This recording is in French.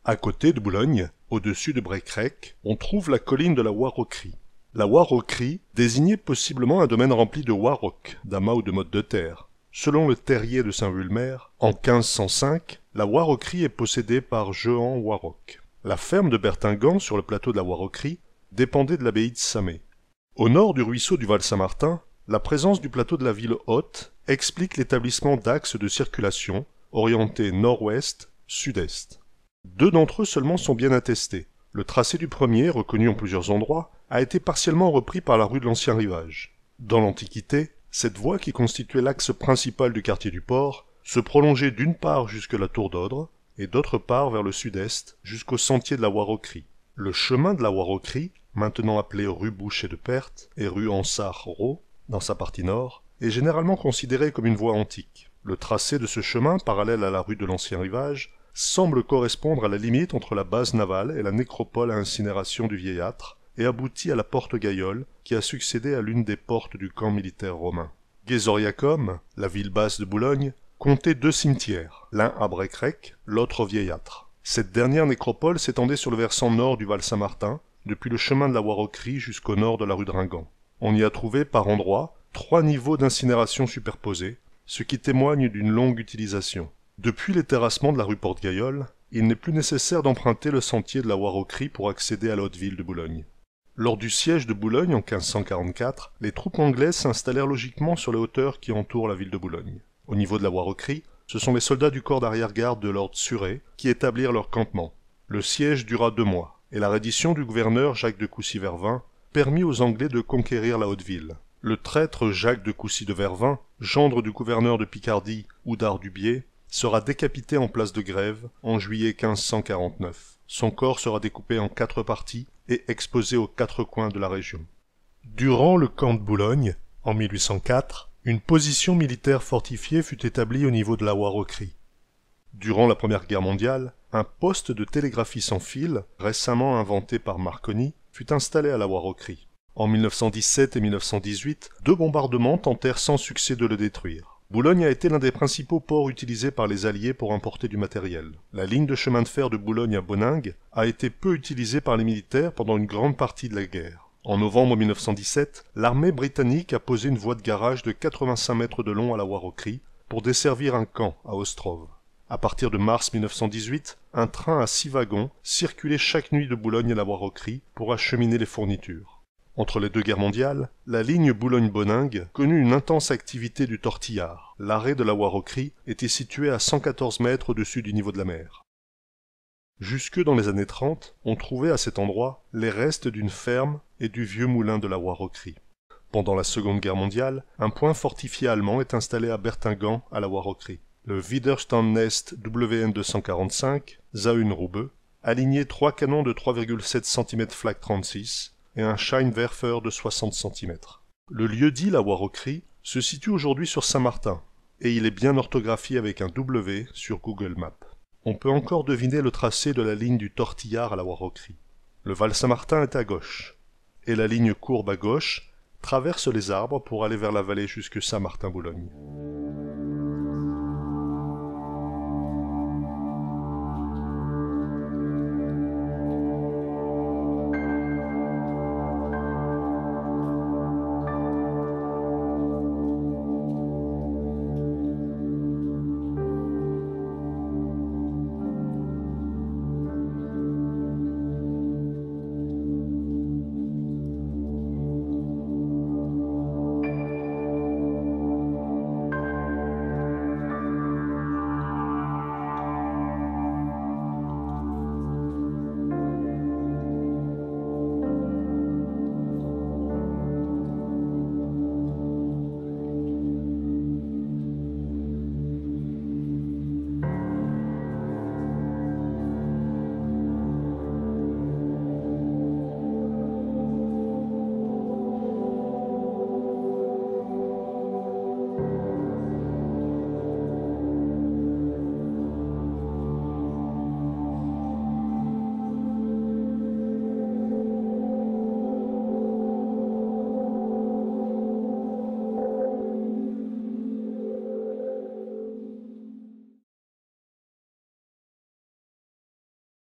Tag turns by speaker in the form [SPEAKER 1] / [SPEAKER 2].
[SPEAKER 1] À côté de Boulogne, au-dessus de Brecrec, on trouve la colline de la Warrocrie. La Warrocrie désignait possiblement un domaine rempli de Warrock, d'amas ou de mottes de terre. Selon le terrier de Saint-Vulmer, en 1505, la Warrocrie est possédée par Jehan Warrock. La ferme de Bertingan, sur le plateau de la Warrocrie, dépendait de l'abbaye de Samé. Au nord du ruisseau du Val-Saint-Martin, la présence du plateau de la ville haute explique l'établissement d'axes de circulation orientés nord-ouest, sud-est. Deux d'entre eux seulement sont bien attestés. Le tracé du premier, reconnu en plusieurs endroits, a été partiellement repris par la rue de l'Ancien Rivage. Dans l'Antiquité, cette voie qui constituait l'axe principal du quartier du port se prolongeait d'une part jusque la Tour d'Audre et d'autre part vers le sud-est jusqu'au sentier de la Warrocrie. Le chemin de la Warrocrie, maintenant appelé rue Boucher de Perthes et rue Ansart-Raux, dans sa partie nord, est généralement considéré comme une voie antique. Le tracé de ce chemin, parallèle à la rue de l'Ancien Rivage, semble correspondre à la limite entre la base navale et la nécropole à incinération du Vieillâtre, et aboutit à la porte Gaillol, qui a succédé à l'une des portes du camp militaire romain. Gézoriacum, la ville basse de Boulogne, comptait deux cimetières, l'un à Brecrec, l'autre au Vieillâtre. Cette dernière nécropole s'étendait sur le versant nord du Val-Saint-Martin, depuis le chemin de la Warrocrie jusqu'au nord de la rue Dringand. On y a trouvé, par endroits, 3 niveaux d'incinération superposés, ce qui témoigne d'une longue utilisation. Depuis les terrassements de la rue Porte-Gaillol, il n'est plus nécessaire d'emprunter le sentier de la Warrocrie pour accéder à la haute ville de Boulogne. Lors du siège de Boulogne en 1544, les troupes anglaises s'installèrent logiquement sur les hauteurs qui entourent la ville de Boulogne. Au niveau de la Warrocrie, ce sont les soldats du corps d'arrière-garde de Lord Surrey qui établirent leur campement. Le siège dura 2 mois, et la reddition du gouverneur Jacques de Coucy-Vervins permit aux Anglais de conquérir la haute ville. Le traître Jacques de Coucy de Vervins, gendre du gouverneur de Picardie, Oudard du Biais, sera décapité en place de Grève en juillet 1549. Son corps sera découpé en 4 parties et exposé aux 4 coins de la région. Durant le camp de Boulogne, en 1804, une position militaire fortifiée fut établie au niveau de la Warrocrie. Durant la Première Guerre mondiale, un poste de télégraphie sans fil, récemment inventé par Marconi, fut installé à la Warrocrie. En 1917 et 1918, 2 bombardements tentèrent sans succès de le détruire. Boulogne a été l'un des principaux ports utilisés par les Alliés pour importer du matériel. La ligne de chemin de fer de Boulogne à Bonningue a été peu utilisée par les militaires pendant une grande partie de la guerre. En novembre 1917, l'armée britannique a posé une voie de garage de 85 mètres de long à la Warrocrie pour desservir un camp à Ostrov. À partir de mars 1918, un train à 6 wagons circulait chaque nuit de Boulogne à la Warrocrie pour acheminer les fournitures. Entre les 2 guerres mondiales, la ligne Boulogne-Bonningue connut une intense activité du tortillard. L'arrêt de la Warrocrie était situé à 114 mètres au-dessus du niveau de la mer. Jusque dans les années 30, on trouvait à cet endroit les restes d'une ferme et du vieux moulin de la Warrocrie. Pendant la Seconde Guerre mondiale, un point fortifié allemand est installé à Bertingan à la Warrocrie. Le Widerstandsnest WN245, Zaunrube, alignait 3 canons de 3,7 cm Flak 36, et un Scheinwerfer de 60 cm. Le lieu-dit, la Warrocrie, se situe aujourd'hui sur Saint-Martin, et il est bien orthographié avec un W sur Google Maps. On peut encore deviner le tracé de la ligne du Tortillard à la Warrocrie. Le Val-Saint-Martin est à gauche, et la ligne courbe à gauche traverse les arbres pour aller vers la vallée jusque Saint-Martin-Boulogne.